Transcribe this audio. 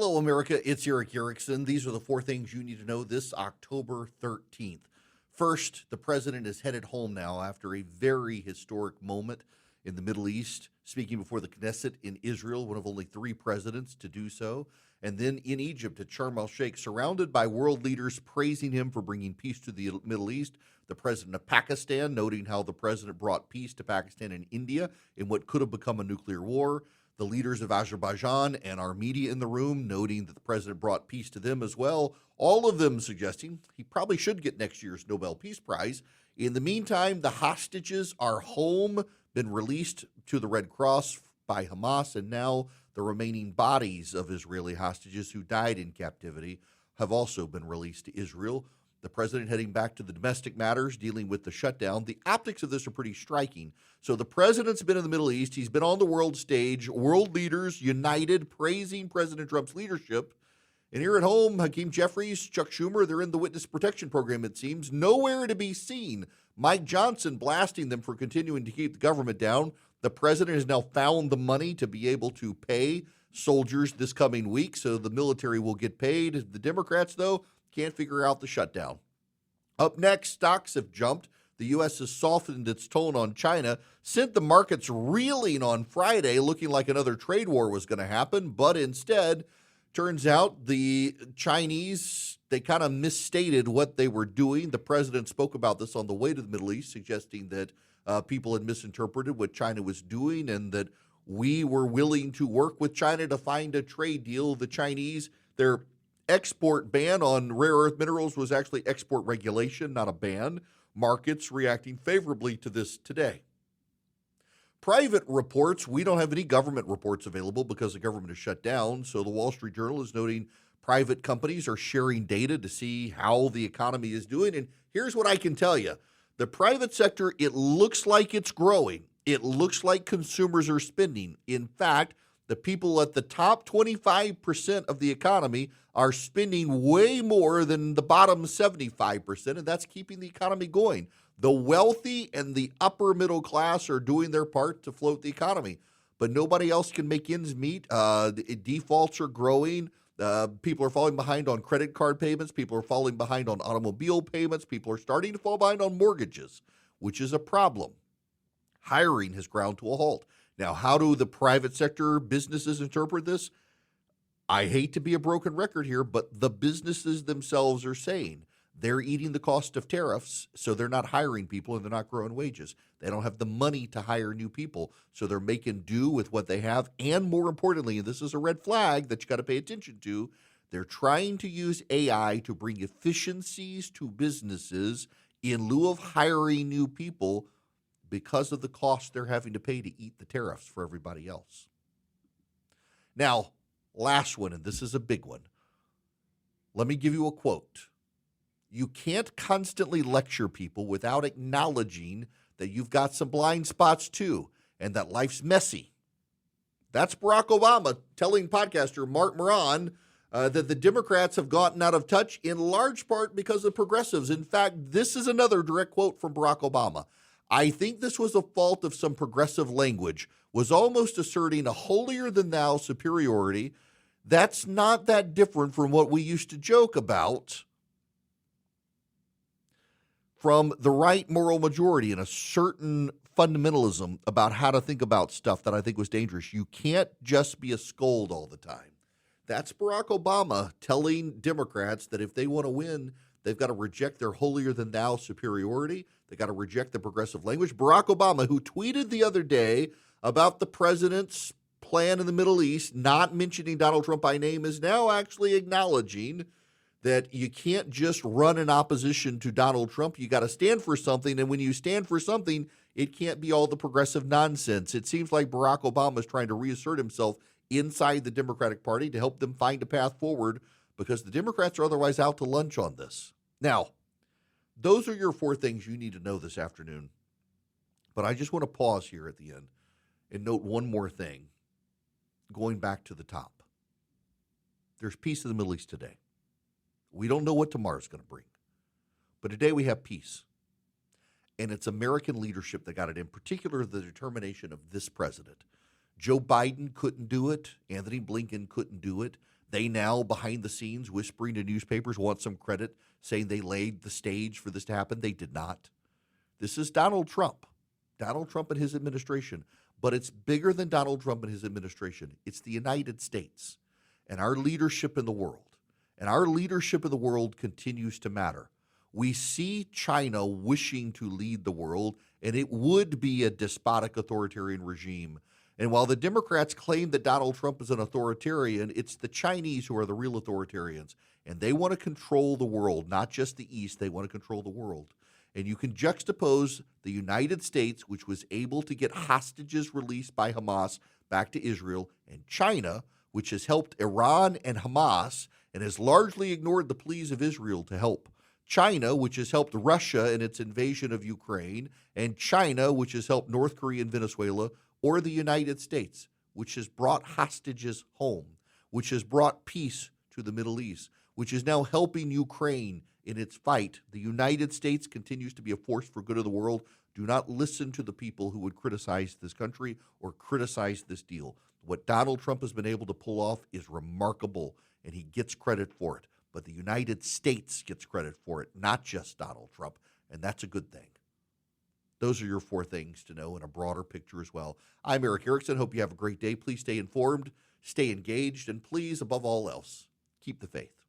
Hello, America. It's Eric Erickson. These are the four things you need to know this October 13th. First, the president is headed home now after a very historic moment in the Middle East, speaking before the Knesset in Israel, one of only three presidents to do so. And then in Egypt at Sharm el-Sheikh, surrounded by world leaders praising him for bringing peace to the Middle East. The president of Pakistan noting how the president brought peace to Pakistan and India in what could have become a nuclear war. The leaders of Azerbaijan and Armenia in the room, noting that the president brought peace to them as well. All of them suggesting he probably should get next year's Nobel Peace Prize. In the meantime, the hostages are home, been released to the Red Cross by Hamas, and now the remaining bodies of Israeli hostages who died in captivity have also been released to Israel. The president heading back to the domestic matters, dealing with the shutdown. The optics of this are pretty striking. So the president's been in the Middle East. He's been on the world stage. World leaders united, praising President Trump's leadership. And here at home, Hakeem Jeffries, Chuck Schumer, they're in the witness protection program, it seems. Nowhere to be seen. Mike Johnson blasting them for continuing to keep the government down. The president has now found the money to be able to pay soldiers this coming week, so the military will get paid. The Democrats, though, can't figure out the shutdown. Up next, stocks have jumped. The U.S. has softened its tone on China, sent the markets reeling on Friday, looking like another trade war was going to happen. But instead, turns out the Chinese, they kind of misstated what they were doing. The president spoke about this on the way to the Middle East, suggesting that people had misinterpreted what China was doing and that we were willing to work with China to find a trade deal. The Chinese, their export ban on rare earth minerals was actually export regulation, not a ban. Markets reacting favorably to this today. Private reports, we don't have any government reports available because the government is shut down. So the Wall Street Journal is noting private companies are sharing data to see how the economy is doing. And here's what I can tell you. The private sector, it looks like it's growing. It looks like consumers are spending. In fact, the people at the top 25% of the economy are spending way more than the bottom 75%, and that's keeping the economy going. The wealthy and the upper middle class are doing their part to float the economy, but nobody else can make ends meet. Defaults are growing. People are falling behind on credit card payments. People are falling behind on automobile payments. People are starting to fall behind on mortgages, which is a problem. Hiring has ground to a halt. Now, how do the private sector businesses interpret this? I hate to be a broken record here, but the businesses themselves are saying they're eating the cost of tariffs, so they're not hiring people and they're not growing wages. They don't have the money to hire new people, so they're making do with what they have. And more importantly, and this is a red flag that you got to pay attention to, they're trying to use AI to bring efficiencies to businesses in lieu of hiring new people because of the cost they're having to pay to eat the tariffs for everybody else. Now, last one, and this is a big one. Let me give you a quote. You can't constantly lecture people without acknowledging that you've got some blind spots too, and that life's messy. That's Barack Obama telling podcaster Mark Moran that the Democrats have gotten out of touch in large part because of progressives. In fact, this is another direct quote from Barack Obama. I think this was a fault of some progressive language, was almost asserting a holier-than-thou superiority. That's not that different from what we used to joke about from the right moral majority and a certain fundamentalism about how to think about stuff that I think was dangerous. You can't just be a scold all the time. That's Barack Obama telling Democrats that if they want to win, they've got to reject their holier-than-thou superiority. They've got to reject the progressive language. Barack Obama, who tweeted the other day about the president's plan in the Middle East, not mentioning Donald Trump by name, is now actually acknowledging that you can't just run in opposition to Donald Trump. You got to stand for something, and when you stand for something, it can't be all the progressive nonsense. It seems like Barack Obama is trying to reassert himself inside the Democratic Party to help them find a path forward because the Democrats are otherwise out to lunch on this. Now, those are your four things you need to know this afternoon. But I just want to pause here at the end and note one more thing, going back to the top. There's peace in the Middle East today. We don't know what tomorrow's going to bring. But today we have peace. And it's American leadership that got it, in particular the determination of this president. Joe Biden couldn't do it. Anthony Blinken couldn't do it. They now, behind the scenes, whispering to newspapers, want some credit, saying they laid the stage for this to happen. They did not. This is Donald Trump and his administration. But it's bigger than Donald Trump and his administration. It's the United States and our leadership in the world. And our leadership in the world continues to matter. We see China wishing to lead the world, and it would be a despotic authoritarian regime. And while the Democrats claim that Donald Trump is an authoritarian, it's the Chinese who are the real authoritarians. And they want to control the world, not just the East. They want to control the world. And you can juxtapose the United States, which was able to get hostages released by Hamas back to Israel, and China, which has helped Iran and Hamas and has largely ignored the pleas of Israel to help. China, which has helped Russia in its invasion of Ukraine, and China, which has helped North Korea and Venezuela, or the United States, which has brought hostages home, which has brought peace to the Middle East, which is now helping Ukraine in its fight. The United States continues to be a force for good of the world. Do not listen to the people who would criticize this country or criticize this deal. What Donald Trump has been able to pull off is remarkable, and he gets credit for it. But the United States gets credit for it, not just Donald Trump, and that's a good thing. Those are your 4 things to know in a broader picture as well. I'm Eric Erickson. Hope you have a great day. Please stay informed, stay engaged, and please, above all else, keep the faith.